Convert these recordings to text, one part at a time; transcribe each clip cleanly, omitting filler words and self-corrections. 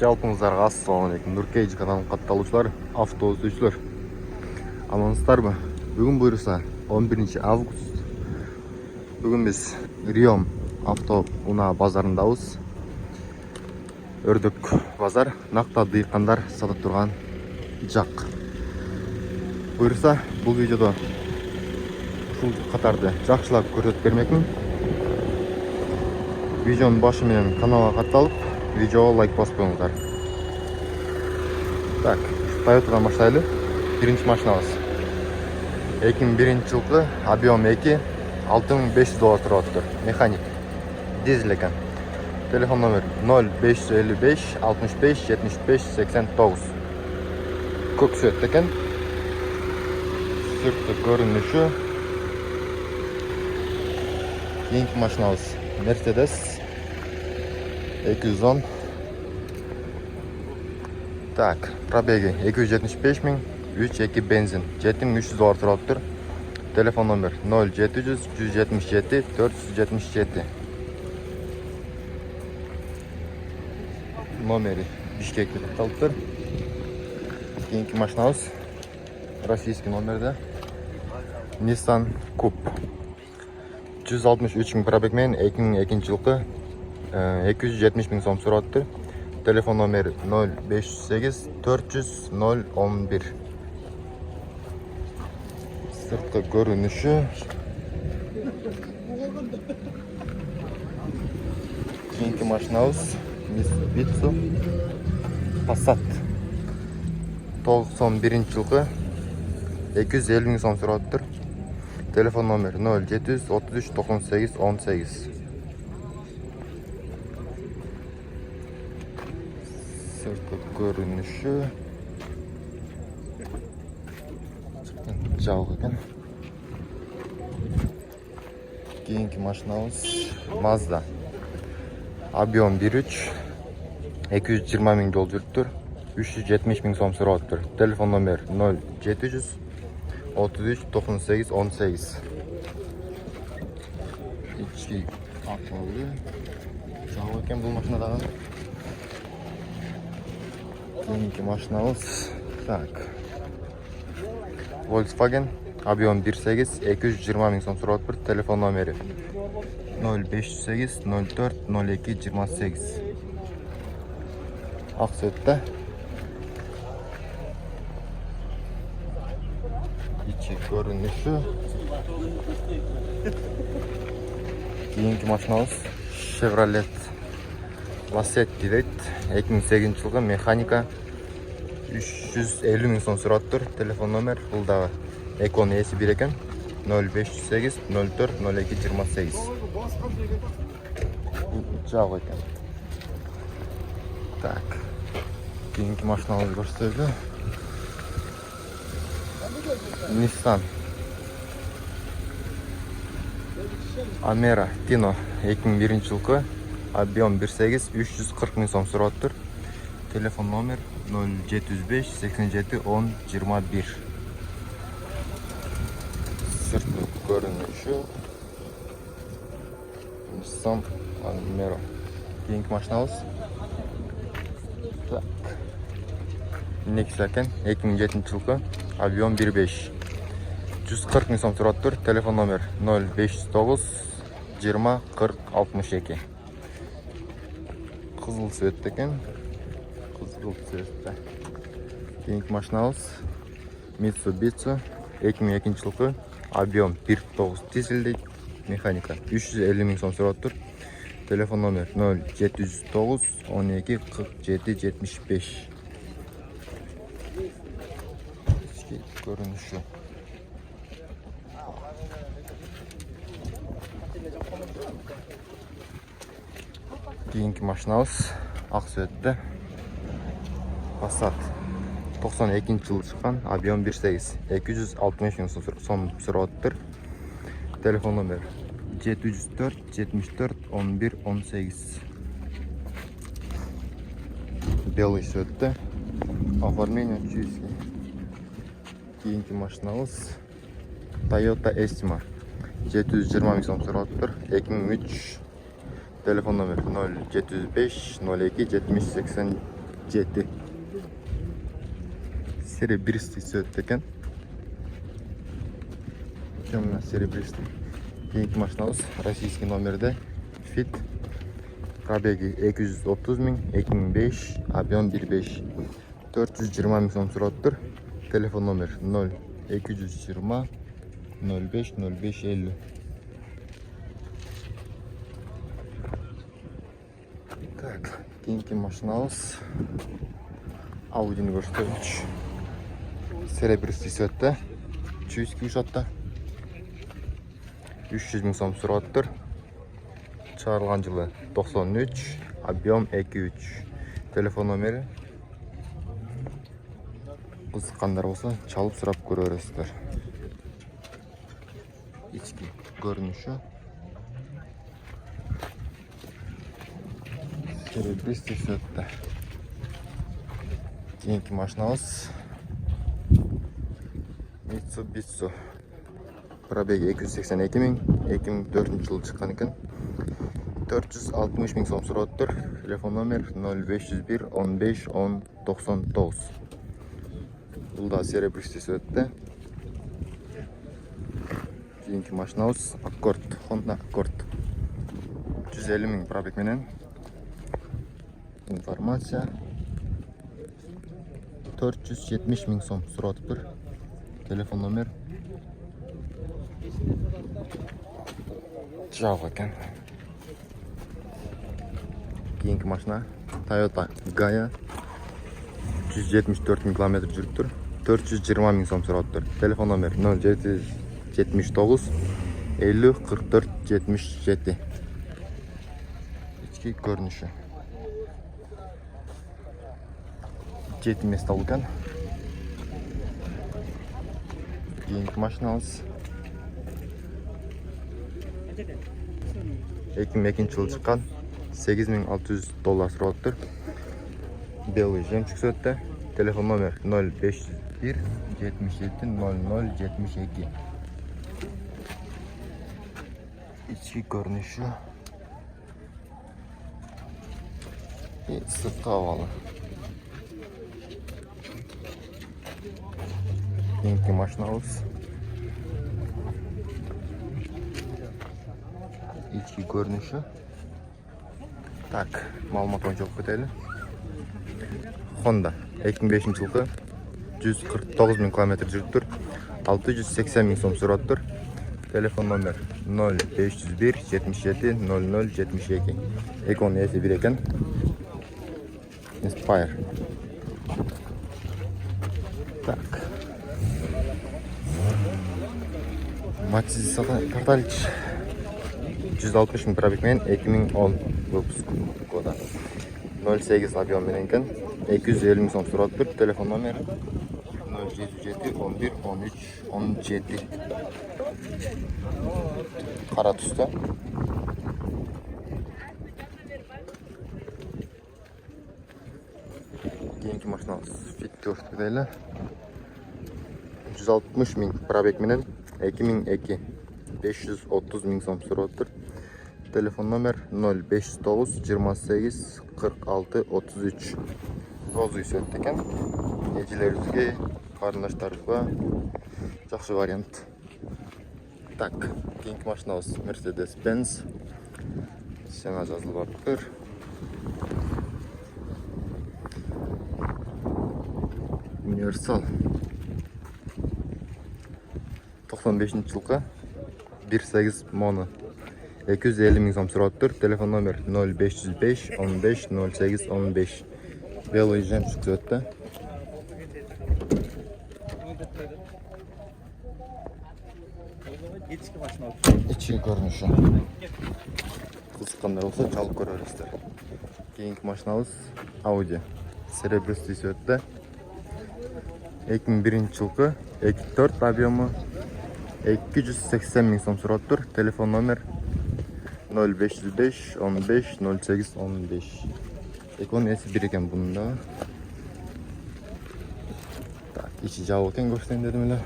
Жалпыңыздарга ассалам алейкум. Нуркейж каналын катталуучулар, авто өтүүчүлөр. Амансыздарбы? Бүгүн буюрса 11 август. Бүгүн биз Риом авто унаа базарындабыз. Өрдөк базар, накта дыйкандар сата турган жак. Буюрса, бул видеодо ушул катарды жакшылап көрсөтүп бермекмин. Видеонун башы менен каналга катталып, видеого лайк басып коюңуздар. Так, Toyota'dan başlayalım. Birinci maşinamız. 2001 жылғы, объем 2, $6500 тұрады. Механик. Дизель екен. Телефон номер 0555 65 75 89. Көк сөйт екен. Сыртқы көрініші. Кейінгі машинамыз Mercedes 210. Так, пробеги 275 000, 3.2 бензин, $7300 тұрады. Телефон номер 0700 177 477. Номері Бишкекте қалыптыр. Кейінгі машинамыз российский номерде Nissan Coupe 163 000 пробегмен 2002 жылғы 270 000 сом тұрады. Телефон номер 058 400 011. Сыртқы көрініші. Кейінгі машинамыз Mitsubishi Passat 91 жылғы 250 000 сом тұрады. Телефон номер 0700 33 98 18. Сыртқы көрініші жауық екен. Кейінгі машинамыз Mazda. Объем 1.3, 220 000 жол жүріп тұр, 370 000 сом сұрап тұр. Телефон номер 0700 33 98 18. İçki akıllı жауық екен бұл машинадағы. Кейінгі машинамыз. Так. Volkswagen. Объем 1.8, 220 000 сом сұрап тұр. Телефон номері 0508 04 02 28. Ақ сөтті. İçi görünüşü. Кейінгі машинамыз Chevrolet Lacetti дейді. 2008 жылғы механика 350 000 сом сұрап тұр. Телефон номер бұлдағы Экон есі бір екен 0508 04 02 28. Жау екен. Так. Кейінгі машинамыз көрсетеді. Nissan Amera Tino 2001 жылғы объем 1.8 340 000 сом сұрап тұр. Телефон номер 0705 87 10 21. Сыртқы көрініші Nissan Amera. Кейінгі машинамыз. Так. Nexia екен 2007 жылғы объем 1.5 140 000 сом тұрады тұр. Телефон номер 0509 20 40 62. Қызыл цветті екен. Қызыл цветті. Кейінгі машинамыз Mitsubishi 2002 жылғы объем 1.9 дизель механика 350 000 сом тұрады тұр. Телефон номер 0709 12 47 75. Görünüşü. Кейінгі машинамыз ақ сөтті Passat 92 жылы шыққан, объем 1.8 260 000 сом сұрап тұр. Телефон номер 704 74 11 18. Белый сөтті. Оформление чистый. Кейінгі машинамыз Toyota Estima 720 000 сом сұрап тұр. 2003. Телефон номер 0705 02 70 7. Серебристый цвет екен. Темно-серебристый. Кейінгі машинамыз российский номерде. Fit. Пробеги 230 мың, 2005, объем 1.5. 420 мың сом сұрап тұр. Телефон номер 0220 05 05 50. Так, кейінгі машинамыз Audi'ni көрсетеміз. Серебристый цветте, чуйский шатта. 300 мың сом сұрап тұр. Çağrılған жылы 93, объем 2.3. Телефон номері. Қызыққандар болса, çalып сұрап көре бересіздер. İçki görünüşü. Серебристый цветте. Кейінгі машинамыз Mitsubishi. Пробеги 282 мың, 2004 жылы шыққан екен. 460 мың сом сұрап тұр. Телефон номер 0501 15 10 99. Бұл да серебристый цветте. Кейінгі машинамыз Accord, Honda Accord. 150 мың пробег менен. Информация 470 мың сом сұрап тұр. Телефон номер жау екен. Кейінгі машина Toyota Gaia. 174 мың километр жүріп тұр. 420 мың сом сұрап тұр. Телефон номер 0779 50 44 77. İçki görünüşü. 7 место екен. Кейінгі машинамыз 2002 жылы шыққан. $8600 сұрап тұр. Белый жемчуг цветте. Телефон номер 0501 77 00 72. İçki görünüşü. И сыртқы havalı. Кейінгі машинамыз İçki görünüşü. Так, маалымат бойынша оқып кетелі. Honda 2005 жылғы 149 мың километр жүріп тұр. 680 мың сом сұрап тұр. Телефон номер 0501 77 00 72. Экон есі бір екен. Inspire. Так. Matiz Тарталич. 160 мың пробег мен 2010 выпуск года. 08 объем менен екен. 250 мың сом сұрап тұр. Телефон номер 077 11 13 17. Қара түсті. Кейінгі машинамыз Fit көрсетіп кетелі. 160 мың пробег менен 2002. 530 мың сом сұрап тұр. Телефон номер 059 28 46 33. Розовый цвет екен. Ежелеріңізге, қарындаштарыңызға жақсы вариант. Так, кейінгі машинамыз Mercedes-Benz. Сена жазылып тұр. Универсал 95 жылғы 1.8 mono 250 мың сом сұрап тұр. Телефон номер 0505 15 08 15. Белый жемчуг цветте. İçki görünüşü. Қызыққандар болса, çalып көре бересіздер. Кейінгі машинамыз Audi. Серебристый цветте. 2001 жылғы 2.4 объемы 280 мың сом сұрап тұр. Телефон номер 0505 15 08 15. Экон есі бір екен бұнда. Так, içi жау екен көрсетейін дедім еле.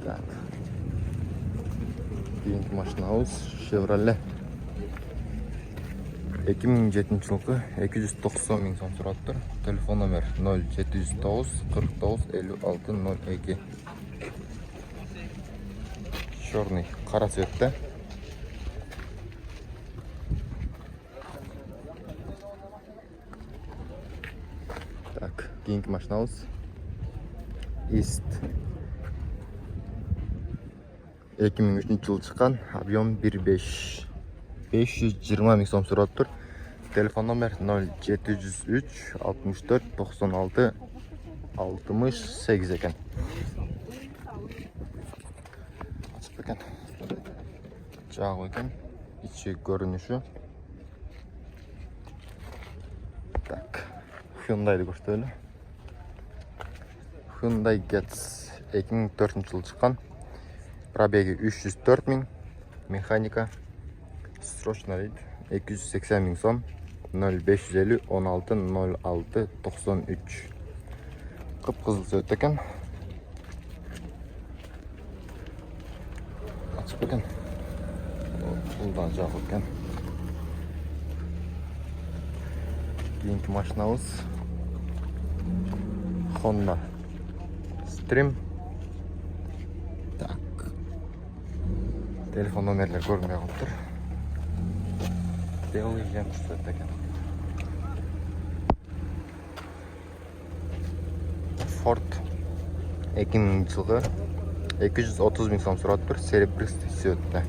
Так. Кейінгі машинамыз Chevrolet. 2007 жылғы 290 мың сом сұрап тұр. Телефон номер 0709 49 56 02. Черный, қара цветті. Так, кейінгі машинамыз Ист 2003 жылы шыққан, объем 1.5, 520 мың сом сұрап тұр. Телефон номер 0703 64 96 68 екен. Açık екен. Жағы екен. İçi görünüşü. Так. Hyundai'ді көрсетелі. Hyundai Getz 2004 жылы шыққан. Пробеги 304 мың. Механика. Срочно дейді. 280 мың сом. 0550 16 06 93. Қып-қызыл цвет екен. Açık екен. Бұлдан жағы екен. Кейінгі машинамыз Honda Stream. Так. Телефон номерлер көрмей қалып тұр. Белый жеміс цвет екен. Ford 2000 жылғы 230 мың сом сұрап тұр. Серебристый цветті.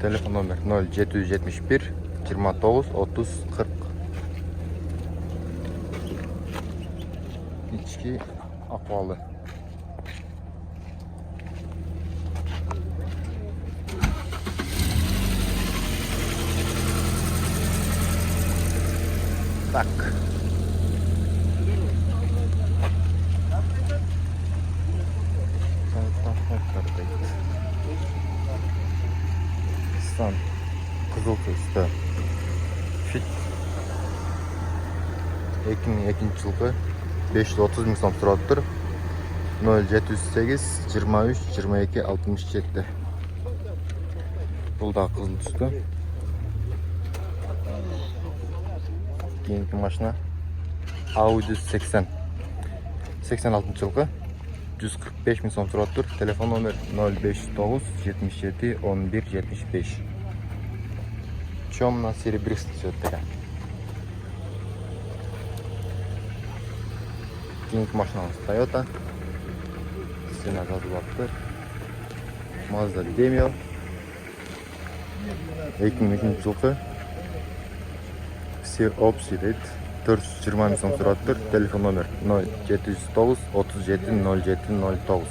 Телефон номер 0771 29 30 40. İçki akvalı. Tak. San kızıl üstü. Fit. 2002 жылғы 530 мың сом сұрап тұр. 0708 23 22 67. Бұл да қызыл түсті. Кейінгі машина Audi 80. 86 жылғы 145 мың сом сұрап тұр. Телефон номер 059 77 11 75. Темно-серебристый цвет. Кейінгі машинамыз Toyota. Сена жазылапты. Mazda Demio. 2003 жылғы Все опции дейді. 420 мың сом сұрап тұр. Телефон номер 0709 37 07 09.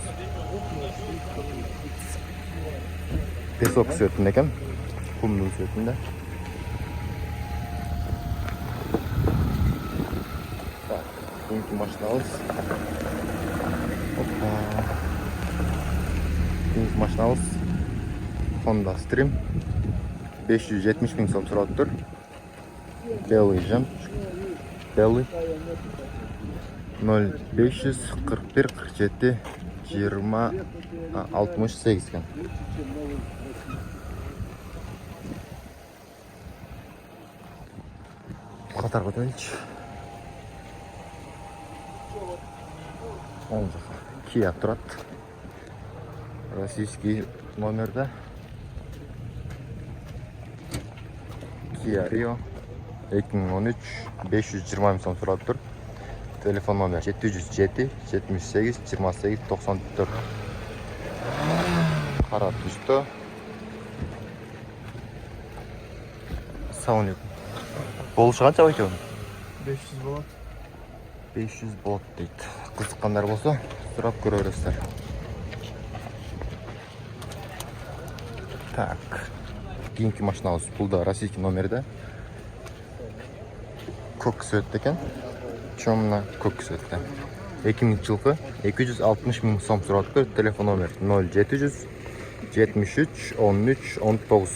Песок цветінде екен. Құмның цветінде. Кейінгі машинамыз. Кейінгі машинамыз Honda Stream. 570 мың сом сұрап тұр. Белый жем. Белый. 0500 41 47 20 68 екен. Қатарға өтелікші. Он жаққа Kia тұрады. Российский номерді. Kia Rio 2013 520 мың сом сұрап тұр. Телефон номер 707 78 28 94. Қара түсті. Сауынек. Болушы қанша екен? 500 болады. 500 болады дейді. Қызыққандар болса, сұрап көре бересіздер. Так. Кейінгі машинамыз бұл да российский номерді. Көк цветті екен. Темно көк цветті. 2000 жылғы 260 мың сом сұрап тұр. Телефон номер 0700 73 13 19.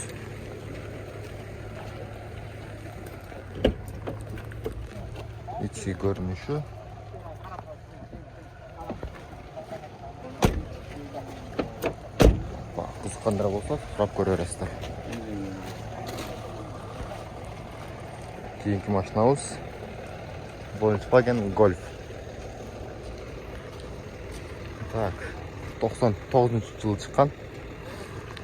İçi görünüşü. Bak, қызыққандар болса, сұрап көре бересіздер. Keyingi mashinamiz Volkswagen Golf. Так, 99-yılı çıkan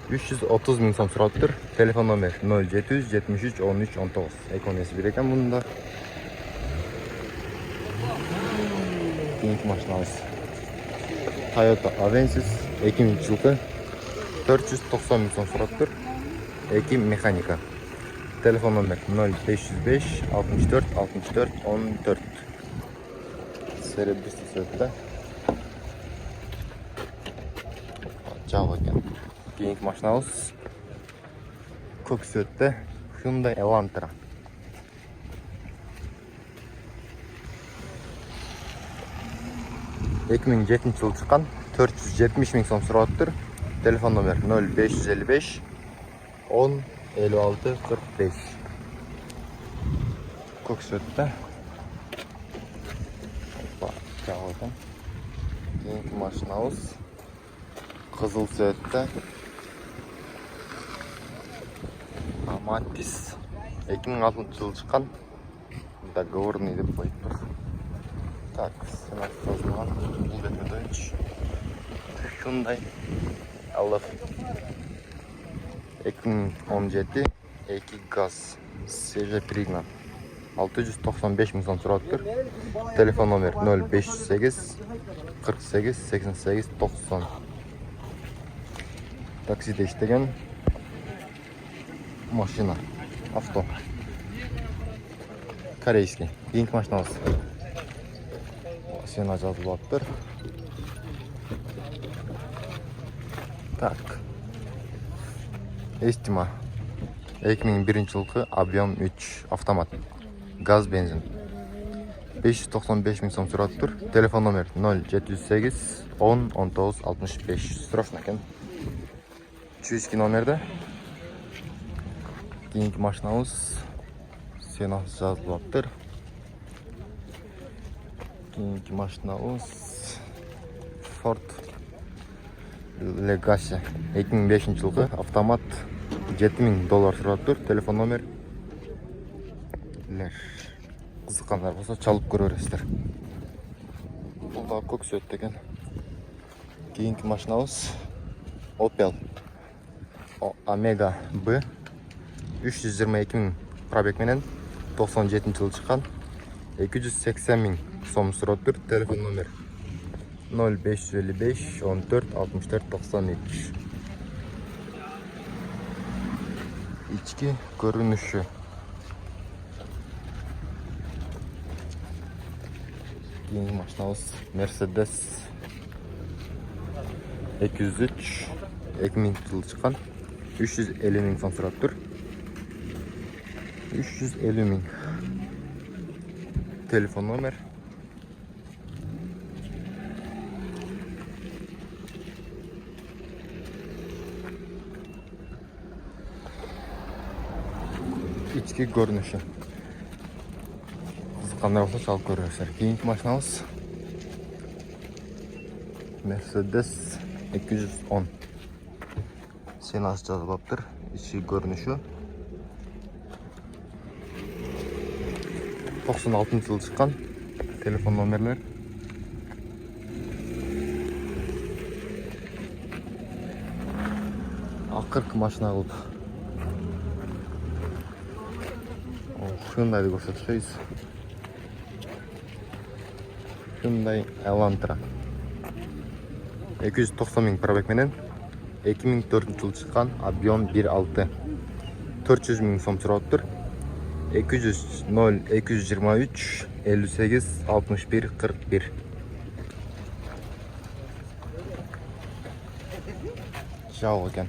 330 ming so'm so'rabdir. Telefon nomer 0773 13 19. Ekonomiyasi bir ekan bunda. Keyingi mashinamiz Toyota Avensis 2000-yılı 490 ming so'm so'rabdir. Eki mexanika. Telefon nomer 0505 64 64 14. Serebrisli söyledi. Java ekan. Keyingi mashinamiz ko'k sötda Hyundai Elantra. 2007-yılı çıkan 470 ming so'm so'rabdir. Telefon nomer 0555 10 56 45. Ko'k sötda. Java ekan. Keyingi mashinamiz qizil sötda Matiz 2006-yılı çıkan договорный deb qo'yib tur. Так, senat yozilgan bu betmedonch Hyundai Elf 2017 2 gaz свежий пригнан 695 ming so'm so'rabdir. Telefon nomer 0508 48 88 90. Takside ishlagan mashina, avto. Koreyskiy. Keyingi mashinamiz Sena yozilibdir. Так. Estima 2001-yılı объем 3 avtomat. Gaz benzin. 595 ming so'm so'rabdir. Telefon nomer 0708 10 19 65. Srosna ekan. 302 nomerda. Keyingi mashinamiz Sena yozilibdir. Keyingi mashinamiz Ford Legacy 2005-yılı avtomat $7000 so'rabdir. Telefon nomer qiziqqanlar bo'lsa chalib ko'raverasizlar. Bunda ko'k söt ekan. Keyingi mashinamiz Opel Omega B 322 ming probeg bilan 97-yılı chiqqan 280 ming so'm so'rabdir. Telefon nomer 0555 14 64 93. İçki görünüşü. Keyingi mashinamiz Mercedes 203 2000-yılı chiqqan 350 ming so'm so'rabdir. 350 ming. Telefon nomer İçki görünüşü. Qiziqqanlar bo'lsa chalib ko'raverasizlar. Keyingi mashinamiz Mercedes 210. Senasi yozilibdir. İçki görünüşü. 96-yılı chiqqan. Telefon nomerler Akırk mashina qilib. Hyundai'ni ko'rsatishimiz. Hyundai Elantra 290 ming probeg bilan 2004-yılı chiqqan, объем 1.6. 400 ming so'm so'rabdir. 200 223 58 61 41. Java ekan.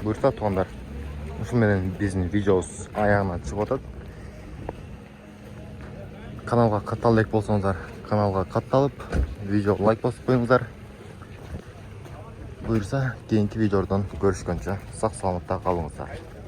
Buyursa tuğanlar. Şu menen bizning videomiz ayağına chiqib o'tadi. Kanalga qattalik bo'lsangizlar, kanalga qattalib, video like bosib qo'yingizlar. Buyursa keyingi videodan ko'rishguncha sog' salomatda qolingizlar.